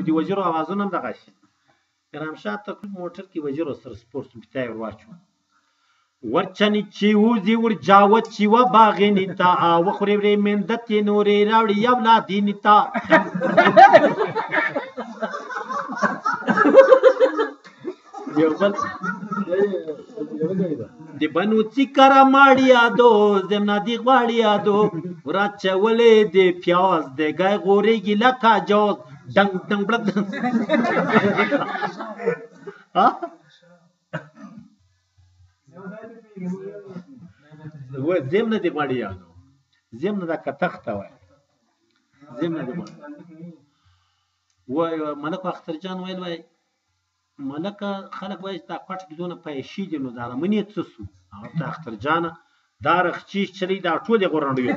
د وزیرو اوازونه هم دغسې کرامشاه تکلیف موټر کې وزیر سره سپورت پیتای ور واچو ورچنې چې وځي ورجاوت چې و باغې تا وخورې ورې مندت یې نورې راوړي یو لا دیني تا یو بل د بنوڅي کرا ماړي یادو زمنا دی غواړي یادو وراچولې د پیاز د ګای غورېږي لکه جوز ډنګ ډنګ بړک زمنا دی غواړي یادو زمنا دا کتخته وای زمنا دی غواړي وای ملک اختر جان ویل وای ملکه خلک وایي دا پټ کې دونه پیسې دي نو دا رمنې څه سو هغه ته اختر جانه دا رخچی چلی دا ټول یې غورنډوي